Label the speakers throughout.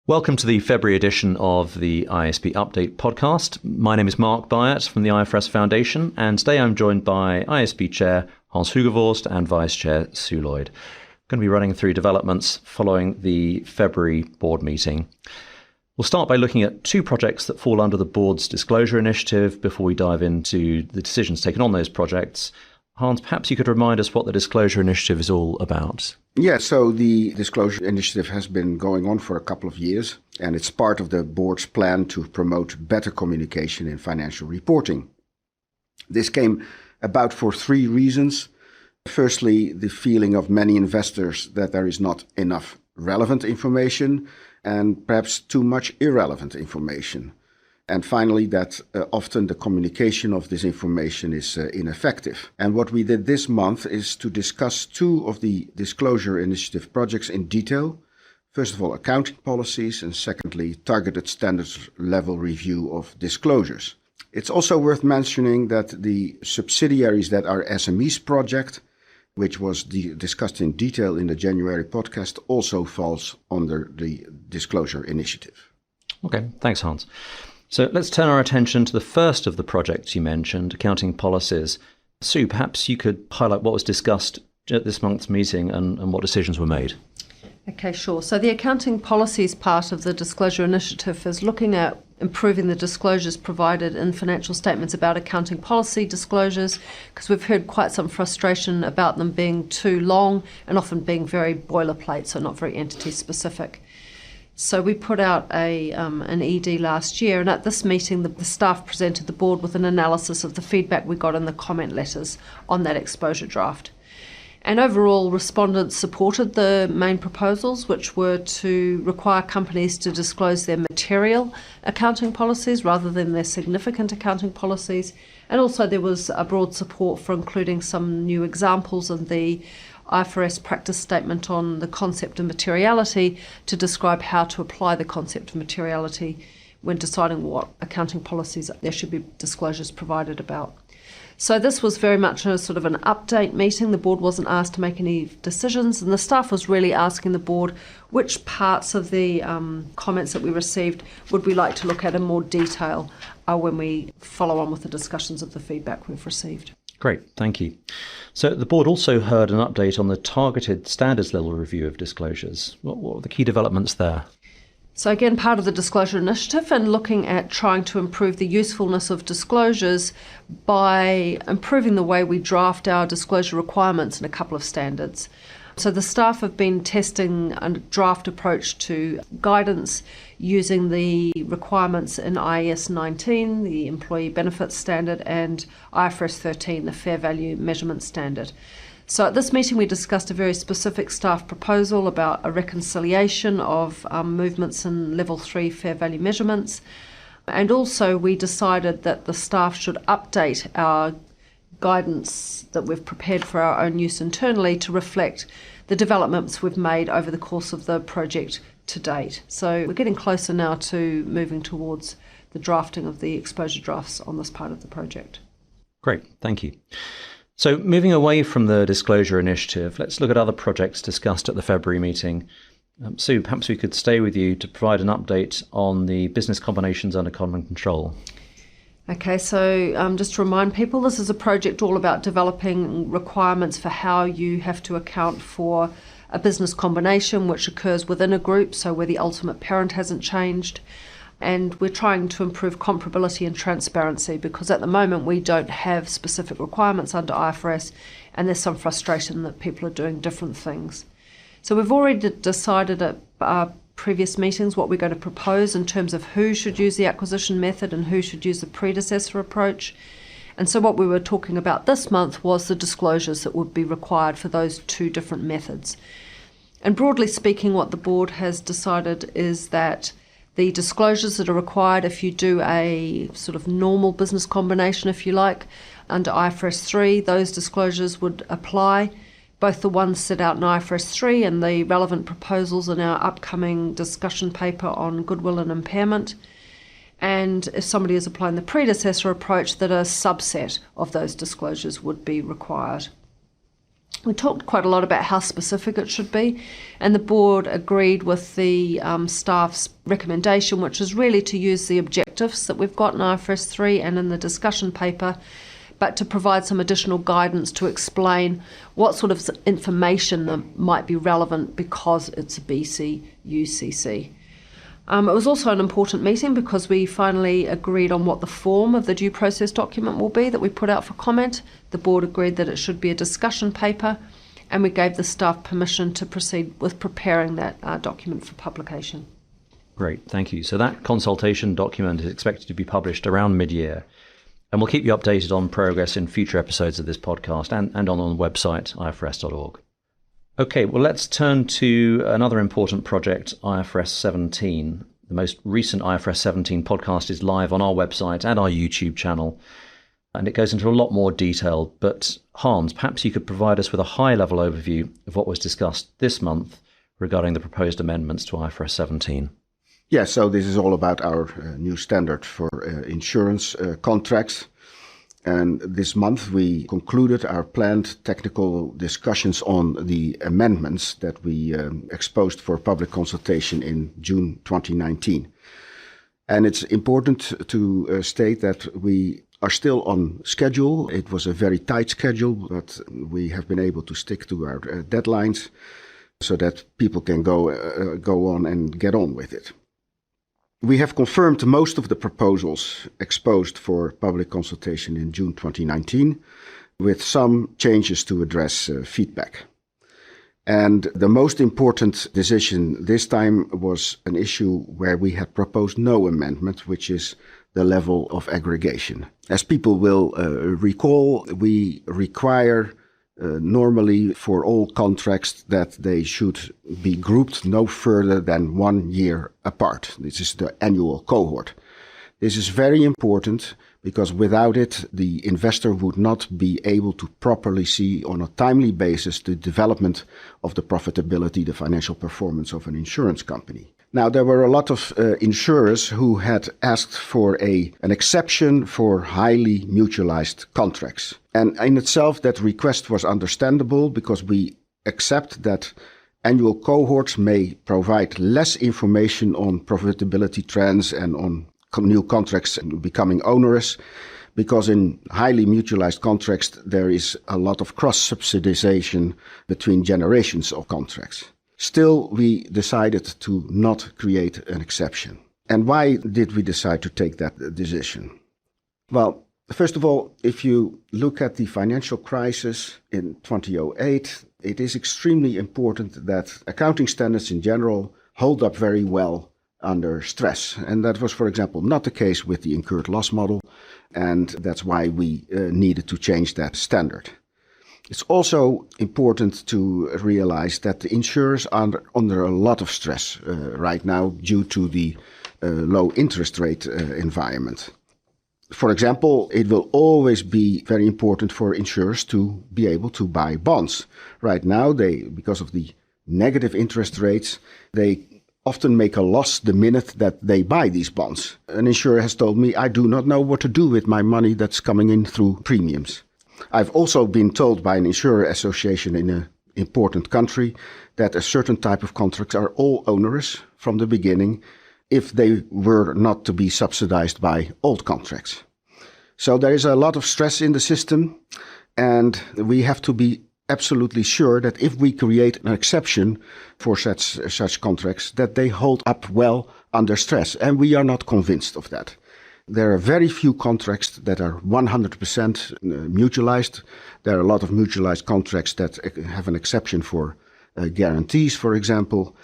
Speaker 1: Welcome to the February edition of the IASB Update podcast. My name is Mark Byatt from the IFRS Foundation, and today I'm joined by IASB Chair Hans Hugevorst and Vice Chair Sue Lloyd. I'm going to be running through developments following the February board meeting. We'll start by looking at two projects that fall under the board's disclosure initiative before we dive into the decisions taken on those projects. Hans, perhaps you could remind us what the disclosure initiative is all about.
Speaker 2: Yeah, so the disclosure initiative has been going on for a couple of years, and it's part of the board's plan to promote better communication in financial reporting. This came about for three reasons. Firstly, the feeling of many investors that there is not enough relevant information and perhaps too much irrelevant information. And finally, that often the communication of this information is ineffective. And what we did this month is to discuss two of the disclosure initiative projects in detail. First of all, accounting policies, and secondly, targeted standards level review of disclosures. It's also worth mentioning that the subsidiaries that are SMEs project, which was discussed in detail in the January podcast, also falls under the disclosure initiative.
Speaker 1: Okay, thanks, Hans. So let's turn our attention to the first of the projects you mentioned, accounting policies. Sue, perhaps you could highlight what was discussed at this month's meeting and what decisions were made.
Speaker 3: Okay, sure. So the accounting policies part of the disclosure initiative is looking at improving the disclosures provided in financial statements about accounting policy disclosures, because we've heard quite some frustration about them being too long and often being very boilerplate, so not very entity specific. So we put out an ED last year, and at this meeting the staff presented the board with an analysis of the feedback we got in the comment letters on that exposure draft. And overall, respondents supported the main proposals, which were to require companies to disclose their material accounting policies rather than their significant accounting policies. And also there was a broad support for including some new examples in the IFRS practice statement on the concept of materiality to describe how to apply the concept of materiality when deciding what accounting policies there should be disclosures provided about. So this was very much a sort of an update meeting. The board wasn't asked to make any decisions, and the staff was really asking the board which parts of the comments that we received would we like to look at in more detail when we follow on with the discussions of the feedback we've received.
Speaker 1: Great, thank you. So the board also heard an update on the targeted standards level review of disclosures. What were the key developments there?
Speaker 3: So again, part of the disclosure initiative and looking at trying to improve the usefulness of disclosures by improving the way we draft our disclosure requirements in a couple of standards. So the staff have been testing a draft approach to guidance using the requirements in IAS 19, the Employee Benefits Standard, and IFRS 13, the Fair Value Measurement Standard. So at this meeting we discussed a very specific staff proposal about a reconciliation of movements in Level 3 fair value measurements, and also we decided that the staff should update our guidance that we've prepared for our own use internally to reflect the developments we've made over the course of the project to date. So we're getting closer now to moving towards the drafting of the exposure drafts on this part of the project.
Speaker 1: Great, thank you. So moving away from the disclosure initiative, let's look at other projects discussed at the February meeting. Sue, perhaps we could stay with you to provide an update on the business combinations under common control.
Speaker 3: Okay, so just to remind people, this is a project all about developing requirements for how you have to account for a business combination which occurs within a group, so where the ultimate parent hasn't changed. And we're trying to improve comparability and transparency because at the moment we don't have specific requirements under IFRS, and there's some frustration that people are doing different things. So we've already decided at our previous meetings what we're going to propose in terms of who should use the acquisition method and who should use the predecessor approach. And so what we were talking about this month was the disclosures that would be required for those two different methods. And broadly speaking, what the board has decided is that the disclosures that are required if you do a sort of normal business combination, if you like, under IFRS 3, those disclosures would apply, both the ones set out in IFRS 3 and the relevant proposals in our upcoming discussion paper on goodwill and impairment. And if somebody is applying the predecessor approach, that a subset of those disclosures would be required. We talked quite a lot about how specific it should be, and the board agreed with the staff's recommendation, which is really to use the objectives that we've got in IFRS 3 and in the discussion paper, but to provide some additional guidance to explain what sort of information that might be relevant because it's a BC UCC. It was also an important meeting because we finally agreed on what the form of the due process document will be that we put out for comment. The board agreed that it should be a discussion paper, and we gave the staff permission to proceed with preparing that document for publication.
Speaker 1: Great, thank you. So that consultation document is expected to be published around mid-year, and we'll keep you updated on progress in future episodes of this podcast and on the website ifrs.org. Okay, well, let's turn to another important project, IFRS 17. The most recent IFRS 17 podcast is live on our website and our YouTube channel, and it goes into a lot more detail. But Hans, perhaps you could provide us with a high-level overview of what was discussed this month regarding the proposed amendments to IFRS 17.
Speaker 2: Yeah, so this is all about our new standard for insurance contracts. And this month we concluded our planned technical discussions on the amendments that we exposed for public consultation in June 2019. And it's important to state that we are still on schedule. It was a very tight schedule, but we have been able to stick to our deadlines so that people can go on and get on with it. We have confirmed most of the proposals exposed for public consultation in June 2019, with some changes to address feedback. And the most important decision this time was an issue where we had proposed no amendment, which is the level of aggregation. As people will recall, we require normally for all contracts that they should be grouped no further than 1 year apart. This is the annual cohort. This is very important because without it, the investor would not be able to properly see on a timely basis the development of the profitability, the financial performance of an insurance company. Now, there were a lot of insurers who had asked for an exception for highly mutualized contracts. And in itself, that request was understandable because we accept that annual cohorts may provide less information on profitability trends and on new contracts becoming onerous, because in highly mutualized contracts, there is a lot of cross-subsidization between generations of contracts. Still, we decided to not create an exception. And why did we decide to take that decision? Well, first of all, if you look at the financial crisis in 2008, it is extremely important that accounting standards in general hold up very well under stress. And that was, for example, not the case with the incurred loss model. And that's why we needed to change that standard. It's also important to realize that the insurers are under a lot of stress right now due to the low interest rate environment. For example, it will always be very important for insurers to be able to buy bonds. Right now, because of the negative interest rates, they often make a loss the minute that they buy these bonds. An insurer has told me, I do not know what to do with my money that's coming in through premiums. I've also been told by an insurer association in an important country that a certain type of contracts are all onerous from the beginning if they were not to be subsidized by old contracts. So there is a lot of stress in the system, and we have to be absolutely sure that if we create an exception for such contracts, that they hold up well under stress. And we are not convinced of that. There are very few contracts that are 100% mutualized. There are a lot of mutualized contracts that have an exception for guarantees, for example.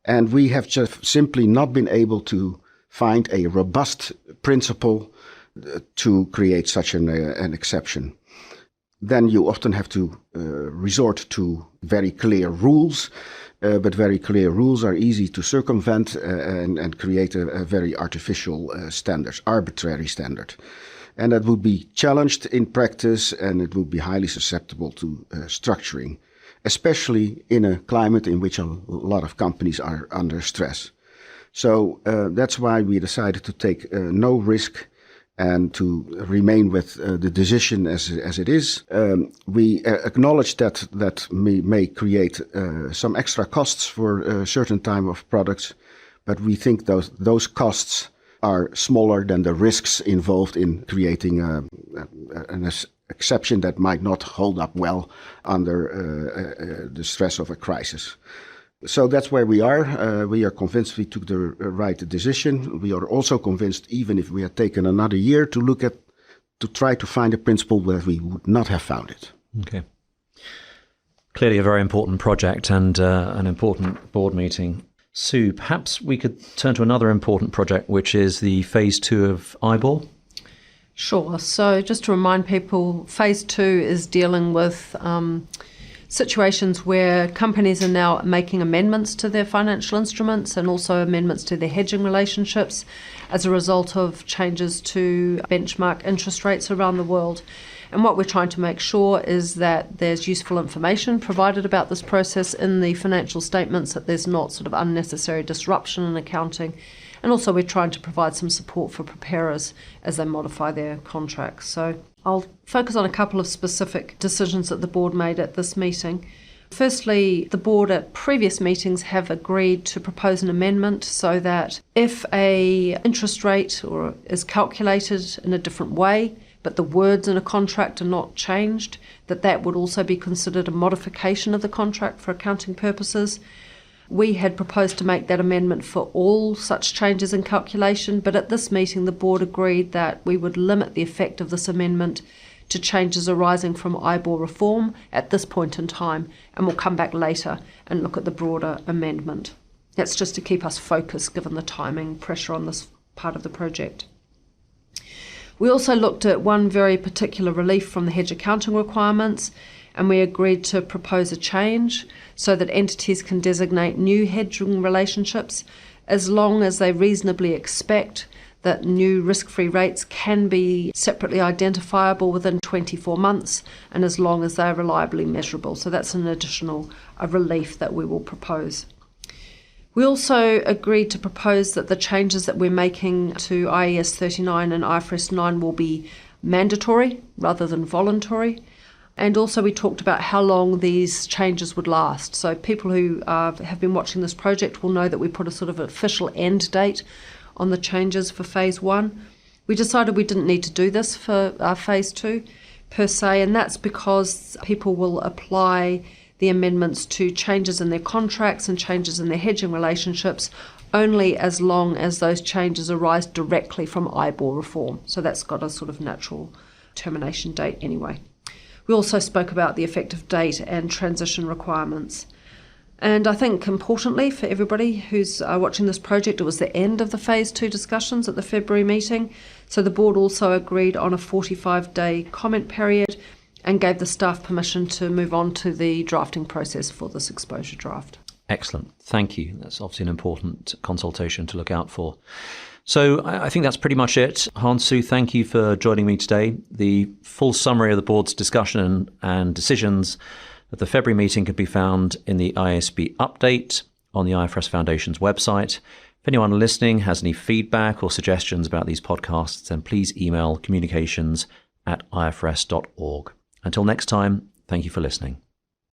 Speaker 2: And we have just simply not been able to find a robust principle to create such an exception. Then you often have to resort to very clear rules, but very clear rules are easy to circumvent and create a very artificial arbitrary standard. And that would be challenged in practice, and it would be highly susceptible to structuring, especially in a climate in which a lot of companies are under stress. So that's why we decided to take no risk and to remain with the decision as it is. We acknowledge that may create some extra costs for a certain time of products, but we think those costs are smaller than the risks involved in creating an exception that might not hold up well under the stress of a crisis. So that's where we are. We are convinced we took the right decision. We are also convinced, even if we had taken another year to try to find a principle where we would not have found it.
Speaker 1: Okay. Clearly a very important project and an important board meeting. Sue, perhaps we could turn to another important project, which is the Phase 2 of IBOR.
Speaker 3: Sure. So just to remind people, Phase 2 is dealing with situations where companies are now making amendments to their financial instruments and also amendments to their hedging relationships as a result of changes to benchmark interest rates around the world. And what we're trying to make sure is that there's useful information provided about this process in the financial statements, that there's not sort of unnecessary disruption in accounting. And also we're trying to provide some support for preparers as they modify their contracts. So I'll focus on a couple of specific decisions that the board made at this meeting. Firstly, the board at previous meetings have agreed to propose an amendment so that if a interest rate is calculated in a different way, but the words in a contract are not changed, that would also be considered a modification of the contract for accounting purposes. We had proposed to make that amendment for all such changes in calculation, but at this meeting the board agreed that we would limit the effect of this amendment to changes arising from IBOR reform at this point in time, and we'll come back later and look at the broader amendment. That's just to keep us focused given the timing pressure on this part of the project. We also looked at one very particular relief from the hedge accounting requirements, and we agreed to propose a change so that entities can designate new hedging relationships as long as they reasonably expect that new risk-free rates can be separately identifiable within 24 months and as long as they're reliably measurable. So that's an additional relief that we will propose. We also agreed to propose that the changes that we're making to IAS 39 and IFRS 9 will be mandatory rather than voluntary. And also we talked about how long these changes would last. So people who have been watching this project will know that we put a sort of official end date on the changes for Phase 1. We decided we didn't need to do this for Phase 2 per se, and that's because people will apply the amendments to changes in their contracts and changes in their hedging relationships only as long as those changes arise directly from IBOR reform. So that's got a sort of natural termination date anyway. We also spoke about the effective date and transition requirements. And I think importantly for everybody who's watching this project, it was the end of the Phase 2 discussions at the February meeting. So the board also agreed on a 45-day comment period and gave the staff permission to move on to the drafting process for this exposure draft.
Speaker 1: Excellent. Thank you. That's obviously an important consultation to look out for. So I think that's pretty much it. Hans, Sue, thank you for joining me today. The full summary of the board's discussion and decisions at the February meeting can be found in the IASB update on the IFRS Foundation's website. If anyone listening has any feedback or suggestions about these podcasts, then please email communications@ifrs.org. Until next time, thank you for listening.